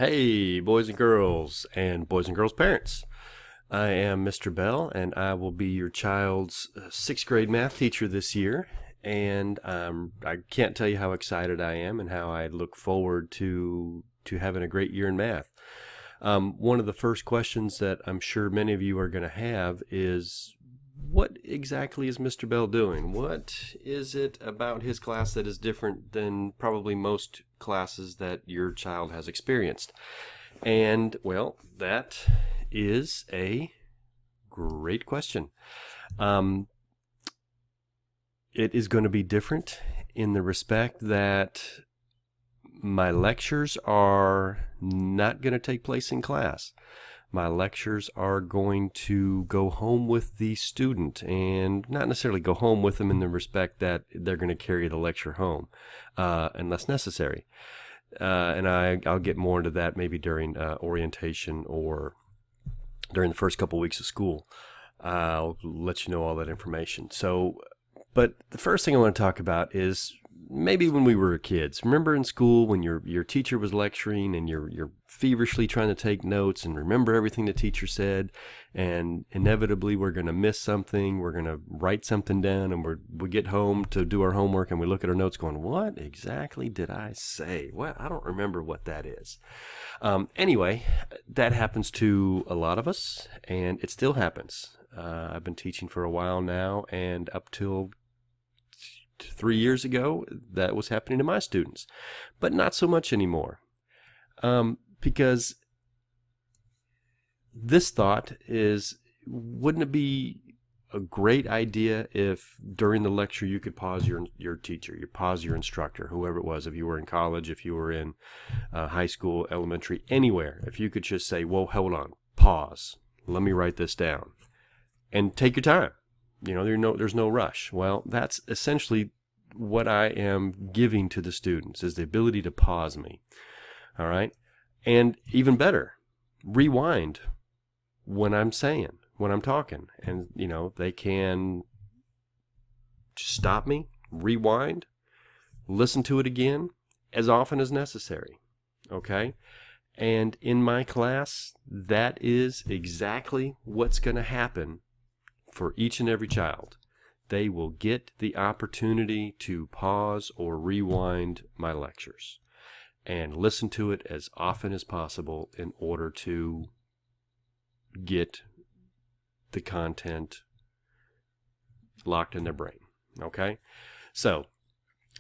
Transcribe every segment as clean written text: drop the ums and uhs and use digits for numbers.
Hey, boys and boys and girls parents. I am Mr. Bell, and I will be your child's sixth grade math teacher this year. And I can't tell you how excited I am and how I look forward to having a great year in math. One of the first questions that I'm sure many of you are going to have is, what exactly is Mr. Bell doing? What is it about his class that is different than probably most classes that your child has experienced? And, well, that is a great question. It is going to be different in the respect that my lectures are not going to take place in class. My lectures are going to go home with the student, and not necessarily go home with them in the respect that they're going to carry the lecture home, unless necessary. And I'll get more into that maybe during orientation or during the first couple weeks of school. I'll let you know all that information. But the first thing I want to talk about is maybe when we were kids. Remember in school when your teacher was lecturing and you're feverishly trying to take notes and remember everything the teacher said, and inevitably we're going to miss something, we're going to write something down, and we get home to do our homework and we look at our notes going, what exactly did I say? Well, I don't remember what that is. Anyway, that happens to a lot of us, and it still happens. I've been teaching for a while now, and up till 3 years ago, that was happening to my students, but not so much anymore. Because this thought is, wouldn't it be a great idea if during the lecture you could pause your teacher, you pause your instructor, whoever it was, if you were in college, if you were in high school, elementary, anywhere, if you could just say, whoa, hold on, pause, let me write this down, and take your time. There's no rush. Well, that's essentially what I am giving to the students, is the ability to pause me. All right? And even better, rewind when I'm talking. And, they can just stop me, rewind, listen to it again as often as necessary. Okay? And in my class, that is exactly what's going to happen for each and every child. They will get the opportunity to pause or rewind my lectures and listen to it as often as possible in order to get the content locked in their brain. Okay? So,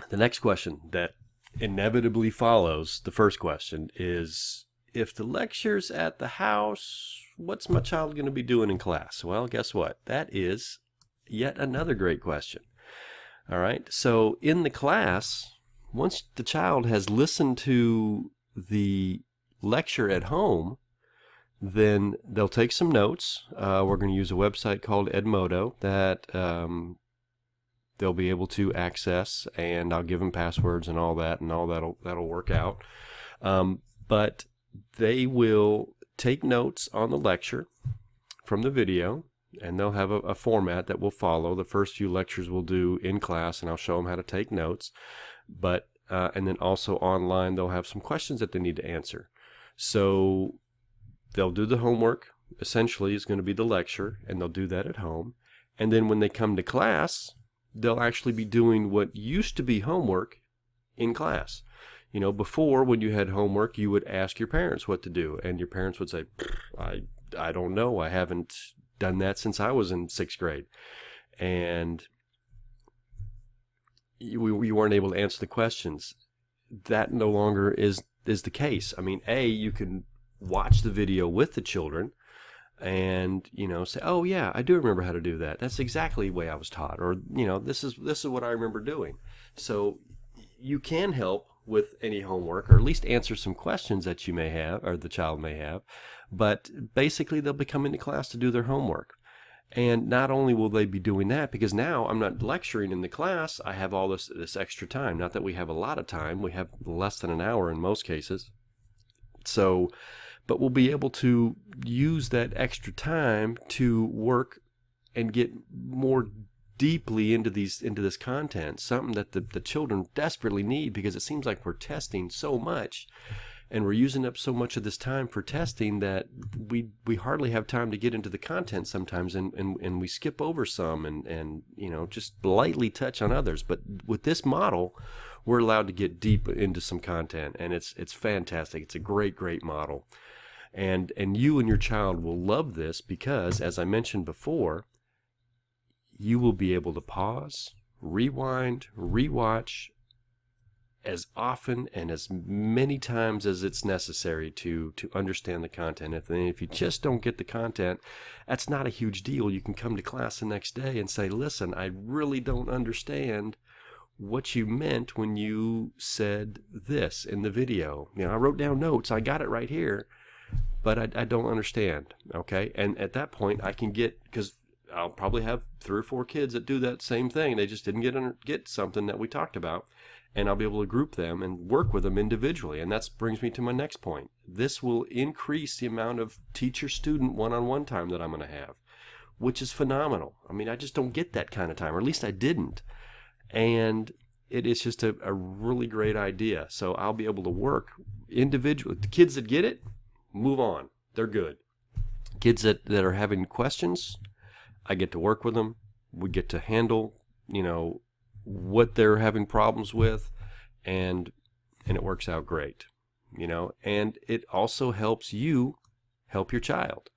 the next question that inevitably follows the first question is, if the lecture's at the house, what's my child going to be doing in class? Well, guess what? That is yet another great question. All right. So in the class, once the child has listened to the lecture at home, then they'll take some notes. We're going to use a website called Edmodo that they'll be able to access, and I'll give them passwords and all that, and all that'll work out. But they will take notes on the lecture from the video, and they'll have a format that we'll follow. The first few lectures we'll do in class, and I'll show them how to take notes. But and then also online, they'll have some questions that they need to answer. So they'll do the homework. Essentially, it's going to be the lecture, and they'll do that at home. And then when they come to class, they'll actually be doing what used to be homework in class. Before, when you had homework, you would ask your parents what to do, and your parents would say, I don't know. I haven't done that since I was in sixth grade. And you weren't able to answer the questions. That no longer is the case. I mean, you can watch the video with the children and, say, oh, yeah, I do remember how to do that. That's exactly the way I was taught. Or, this is what I remember doing. So you can help with any homework, or at least answer some questions that you may have, or the child may have. But basically, they'll be coming to class to do their homework. And not only will they be doing that, because now I'm not lecturing in the class, I have all this extra time. Not that we have a lot of time. We have less than an hour in most cases. But we'll be able to use that extra time to work and get more deeply into this content, something that the children desperately need, because it seems like we're testing so much, And we're using up so much of this time for testing that we hardly have time to get into the content sometimes, and we skip over some and just lightly touch on others. But with this model, we're allowed to get deep into some content, and it's fantastic. It's a great model. And you and your child will love this because, as I mentioned before, you will be able to pause, rewind, rewatch as often and as many times as it's necessary to understand the content. If you just don't get the content, that's not a huge deal. You can come to class the next day and say, listen, I really don't understand what you meant when you said this in the video. I wrote down notes. I got it right here, but I don't understand. Okay. And at that point I can because I'll probably have 3 or 4 kids that do that same thing. They just didn't get something that we talked about. And I'll be able to group them and work with them individually. And that brings me to my next point. This will increase the amount of teacher-student one-on-one time that I'm going to have, which is phenomenal. I just don't get that kind of time, or at least I didn't. And it is just a really great idea. So I'll be able to work individually. The kids that get it, move on. They're good. Kids that are having questions, I get to work with them. We get to handle, what they're having problems with, and it works out great, and it also helps you help your child.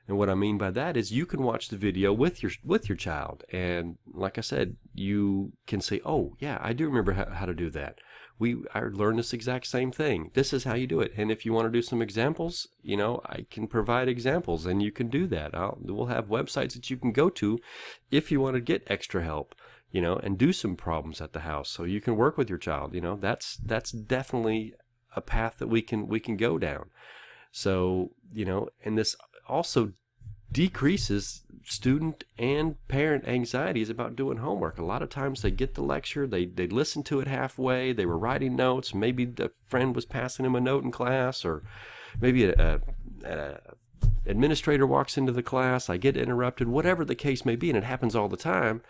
And what I mean by that is you can watch the video with your child, and like I said, you can say, oh yeah, I do remember how to do that. I learned this exact same thing. This is how you do it. And if you want to do some examples, I can provide examples, and you can do that. We'll have websites that you can go to if you want to get extra help, and do some problems at the house so you can work with your child. That's definitely a path that we can go down. So, and this also decreases student and parent anxieties about doing homework. A lot of times they get the lecture, they listen to it halfway, they were writing notes, maybe the friend was passing them a note in class, or maybe a administrator walks into the class, I get interrupted, whatever the case may be, and it happens all the time.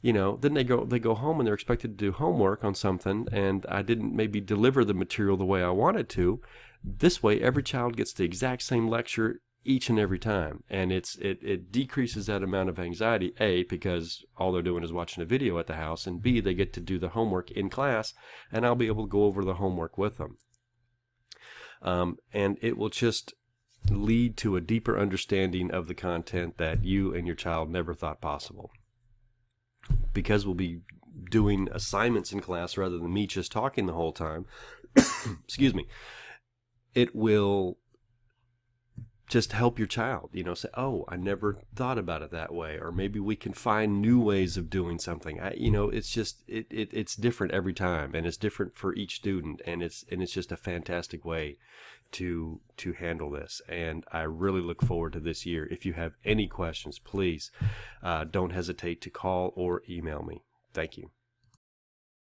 Then they go home and they're expected to do homework on something, and I didn't maybe deliver the material the way I wanted to. This way, every child gets the exact same lecture each and every time, and it decreases that amount of anxiety, A, because all they're doing is watching a video at the house, and B, they get to do the homework in class, and I'll be able to go over the homework with them. And it will just lead to a deeper understanding of the content that you and your child never thought possible. Because we'll be doing assignments in class rather than me just talking the whole time, excuse me, it will just help your child, say, oh, I never thought about it that way, or maybe we can find new ways of doing something. It's just, it's different every time, and it's different for each student, and it's just a fantastic way to handle this. And I really look forward to this year. If you have any questions, please don't hesitate to call or email me. Thank you.